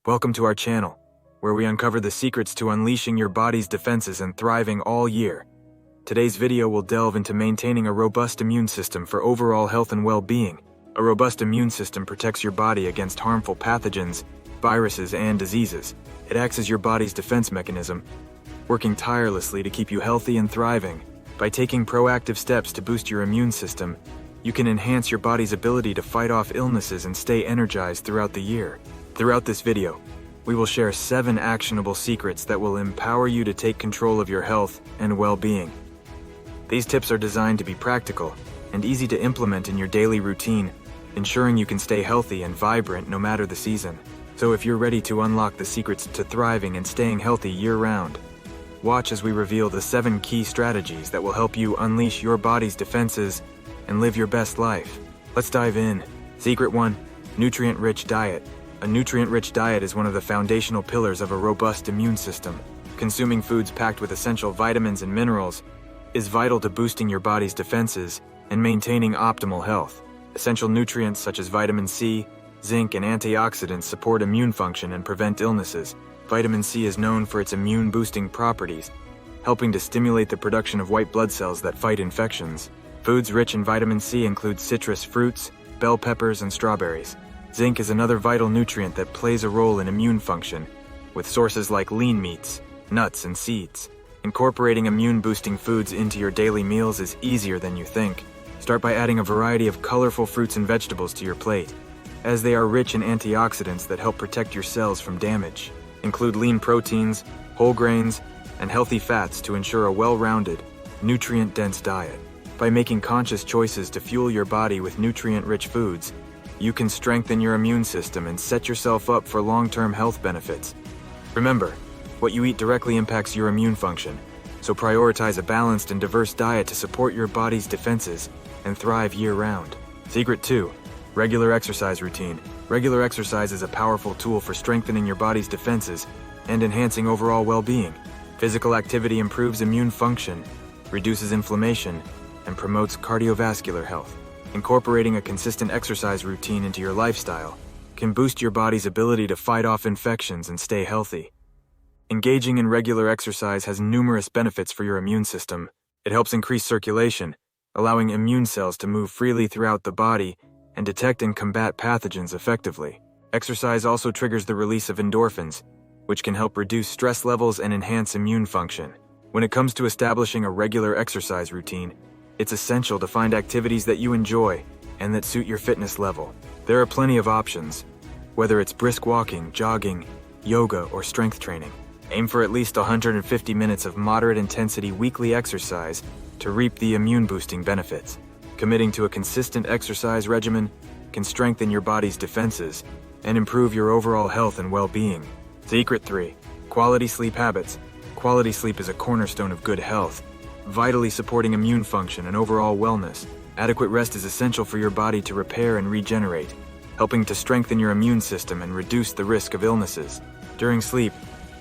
Welcome to our channel, where we uncover the secrets to unleashing your body's defenses and thriving all year. Today's video will delve into maintaining a robust immune system for overall health and well-being. A robust immune system protects your body against harmful pathogens, viruses, and diseases. It acts as your body's defense mechanism, working tirelessly to keep you healthy and thriving. By taking proactive steps to boost your immune system, you can enhance your body's ability to fight off illnesses and stay energized throughout the year. Throughout this video, we will share 7 actionable secrets that will empower you to take control of your health and well-being. These tips are designed to be practical and easy to implement in your daily routine, ensuring you can stay healthy and vibrant no matter the season. So if you're ready to unlock the secrets to thriving and staying healthy year-round, watch as we reveal the 7 key strategies that will help you unleash your body's defenses and live your best life. Let's dive in. Secret 1. Nutrient-rich diet. A nutrient-rich diet is one of the foundational pillars of a robust immune system. Consuming foods packed with essential vitamins and minerals is vital to boosting your body's defenses and maintaining optimal health. Essential nutrients such as vitamin C, zinc, and antioxidants support immune function and prevent illnesses. Vitamin C is known for its immune-boosting properties, helping to stimulate the production of white blood cells that fight infections. Foods rich in vitamin C include citrus fruits, bell peppers, and strawberries. Zinc is another vital nutrient that plays a role in immune function, with sources like lean meats, nuts, and seeds. Incorporating immune-boosting foods into your daily meals is easier than you think. Start by adding a variety of colorful fruits and vegetables to your plate, as they are rich in antioxidants that help protect your cells from damage. Include lean proteins, whole grains, and healthy fats to ensure a well-rounded, nutrient-dense diet. By making conscious choices to fuel your body with nutrient-rich foods, you can strengthen your immune system and set yourself up for long-term health benefits. Remember, what you eat directly impacts your immune function, so prioritize a balanced and diverse diet to support your body's defenses and thrive year-round. Secret 2. Regular exercise routine. Regular exercise is a powerful tool for strengthening your body's defenses and enhancing overall well-being. Physical activity improves immune function, reduces inflammation, and promotes cardiovascular health. Incorporating a consistent exercise routine into your lifestyle can boost your body's ability to fight off infections and stay healthy. Engaging in regular exercise has numerous benefits for your immune system. It helps increase circulation, allowing immune cells to move freely throughout the body and detect and combat pathogens effectively. Exercise also triggers the release of endorphins, which can help reduce stress levels and enhance immune function. When it comes to establishing a regular exercise routine, it's essential to find activities that you enjoy and that suit your fitness level. There are plenty of options, whether it's brisk walking, jogging, yoga, or strength training. Aim for at least 150 minutes of moderate intensity weekly exercise to reap the immune-boosting benefits. Committing to a consistent exercise regimen can strengthen your body's defenses and improve your overall health and well-being. Secret 3. Quality sleep habits. Quality sleep is a cornerstone of good health, vitally supporting immune function and overall wellness. Adequate rest is essential for your body to repair and regenerate, helping to strengthen your immune system and reduce the risk of illnesses. During sleep,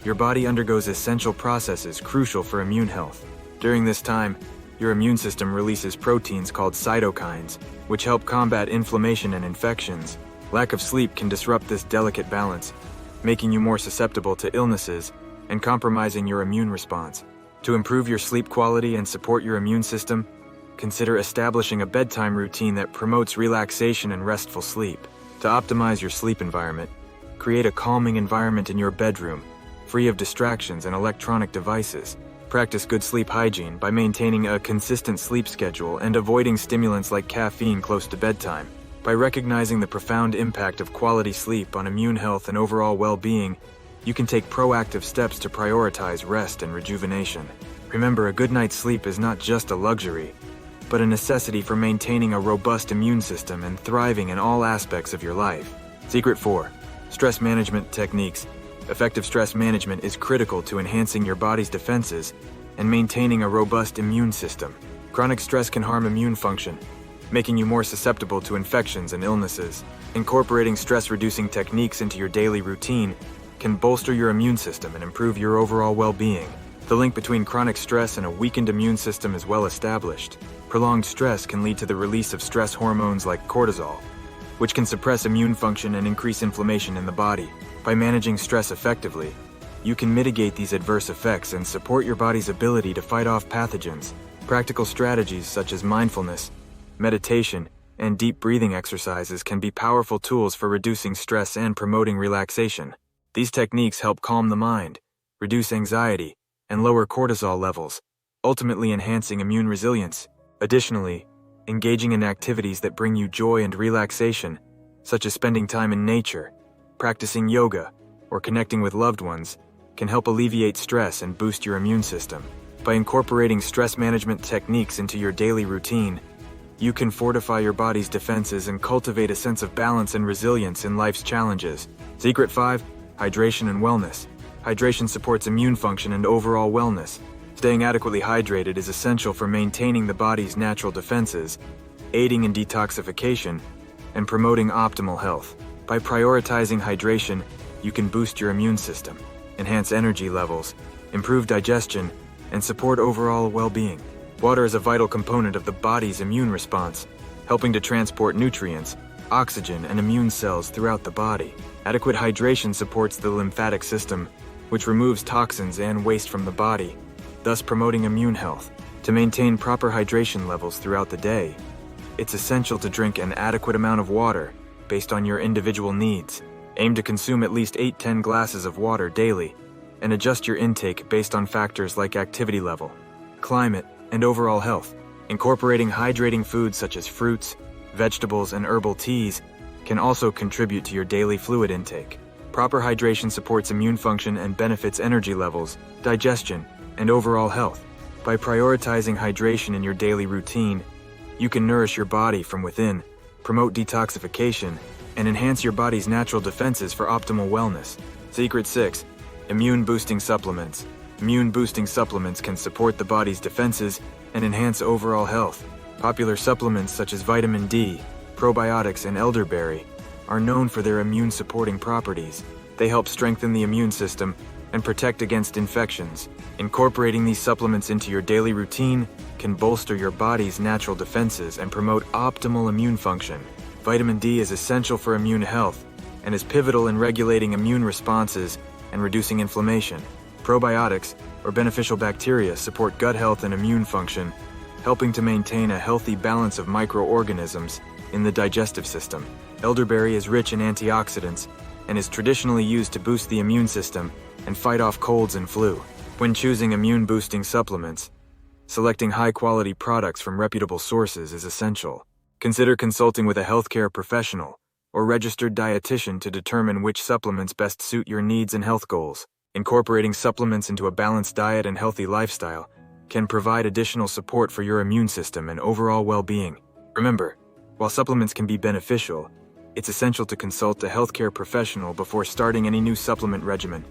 your body undergoes essential processes crucial for immune health. During this time, your immune system releases proteins called cytokines, which help combat inflammation and infections. Lack of sleep can disrupt this delicate balance, making you more susceptible to illnesses and compromising your immune response. To improve your sleep quality and support your immune system, consider establishing a bedtime routine that promotes relaxation and restful sleep. To optimize your sleep environment, create a calming environment in your bedroom, free of distractions and electronic devices. Practice good sleep hygiene by maintaining a consistent sleep schedule and avoiding stimulants like caffeine close to bedtime. By recognizing the profound impact of quality sleep on immune health and overall well-being, you can take proactive steps to prioritize rest and rejuvenation. Remember, a good night's sleep is not just a luxury, but a necessity for maintaining a robust immune system and thriving in all aspects of your life. Secret 4. Stress management techniques. Effective stress management is critical to enhancing your body's defenses and maintaining a robust immune system. Chronic stress can harm immune function, making you more susceptible to infections and illnesses. Incorporating stress-reducing techniques into your daily routine can bolster your immune system and improve your overall well-being. The link between chronic stress and a weakened immune system is well established. Prolonged stress can lead to the release of stress hormones like cortisol, which can suppress immune function and increase inflammation in the body. By managing stress effectively, you can mitigate these adverse effects and support your body's ability to fight off pathogens. Practical strategies such as mindfulness, meditation, and deep breathing exercises can be powerful tools for reducing stress and promoting relaxation. These techniques help calm the mind, reduce anxiety, and lower cortisol levels, ultimately enhancing immune resilience. Additionally, engaging in activities that bring you joy and relaxation, such as spending time in nature, practicing yoga, or connecting with loved ones, can help alleviate stress and boost your immune system. By incorporating stress management techniques into your daily routine, you can fortify your body's defenses and cultivate a sense of balance and resilience in life's challenges. Secret 5. Hydration and wellness. Hydration supports immune function and overall wellness. Staying adequately hydrated is essential for maintaining the body's natural defenses, aiding in detoxification, and promoting optimal health. By prioritizing hydration, you can boost your immune system, enhance energy levels, improve digestion, and support overall well-being. Water is a vital component of the body's immune response, helping to transport nutrients, oxygen, and immune cells throughout the body. Adequate hydration supports the lymphatic system, which removes toxins and waste from the body, thus promoting immune health. To maintain proper hydration levels throughout the day, it's essential to drink an adequate amount of water based on your individual needs. Aim to consume at least 8-10 glasses of water daily, and adjust your intake based on factors like activity level, climate, and overall health. Incorporating hydrating foods such as fruits, vegetables, and herbal teas can also contribute to your daily fluid intake. Proper hydration supports immune function and benefits energy levels, digestion, and overall health. By prioritizing hydration in your daily routine, you can nourish your body from within, promote detoxification, and enhance your body's natural defenses for optimal wellness. Secret 6. Immune-boosting supplements. Immune-boosting supplements can support the body's defenses and enhance overall health. Popular supplements such as vitamin D, probiotics, and elderberry are known for their immune-supporting properties. They help strengthen the immune system and protect against infections. Incorporating these supplements into your daily routine can bolster your body's natural defenses and promote optimal immune function. Vitamin D is essential for immune health and is pivotal in regulating immune responses and reducing inflammation. Probiotics, or beneficial bacteria, support gut health and immune function, helping to maintain a healthy balance of microorganisms in the digestive system. Elderberry is rich in antioxidants and is traditionally used to boost the immune system and fight off colds and flu. When choosing immune-boosting supplements, selecting high-quality products from reputable sources is essential. Consider consulting with a healthcare professional or registered dietitian to determine which supplements best suit your needs and health goals. Incorporating supplements into a balanced diet and healthy lifestyle can provide additional support for your immune system and overall well-being. Remember, while supplements can be beneficial, it's essential to consult a healthcare professional before starting any new supplement regimen,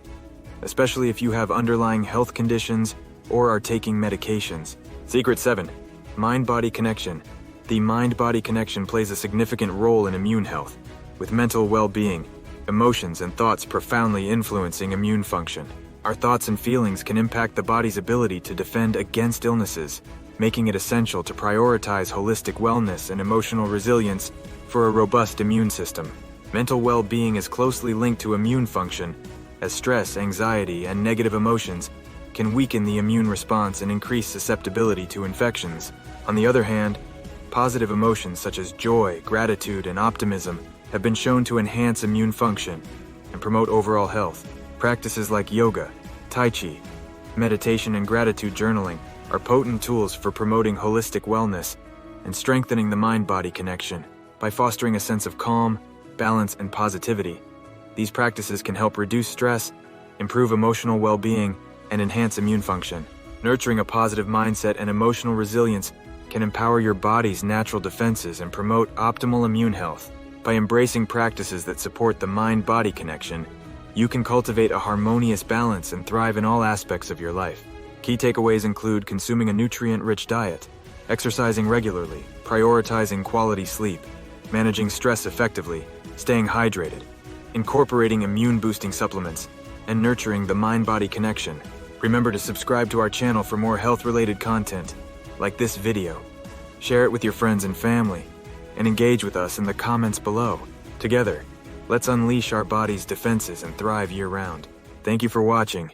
especially if you have underlying health conditions or are taking medications. Secret 7. Mind-body connection. The mind-body connection plays a significant role in immune health, with mental well-being, emotions, and thoughts profoundly influencing immune function. Our thoughts and feelings can impact the body's ability to defend against illnesses, making it essential to prioritize holistic wellness and emotional resilience for a robust immune system. Mental well-being is closely linked to immune function, as stress, anxiety, and negative emotions can weaken the immune response and increase susceptibility to infections. On the other hand, positive emotions such as joy, gratitude, and optimism have been shown to enhance immune function and promote overall health. Practices like yoga, tai chi, meditation, and gratitude journaling are potent tools for promoting holistic wellness and strengthening the mind-body connection. By fostering a sense of calm, balance, and positivity, these practices can help reduce stress, improve emotional well-being, and enhance immune function. Nurturing a positive mindset and emotional resilience can empower your body's natural defenses and promote optimal immune health. By embracing practices that support the mind-body connection, you can cultivate a harmonious balance and thrive in all aspects of your life. Key takeaways include consuming a nutrient-rich diet, exercising regularly, prioritizing quality sleep, managing stress effectively, staying hydrated, incorporating immune-boosting supplements, and nurturing the mind-body connection. Remember to subscribe to our channel for more health-related content, like this video. Share it with your friends and family, and engage with us in the comments below. Together, Let's unleash our body's defenses and thrive year-round. Thank you for watching.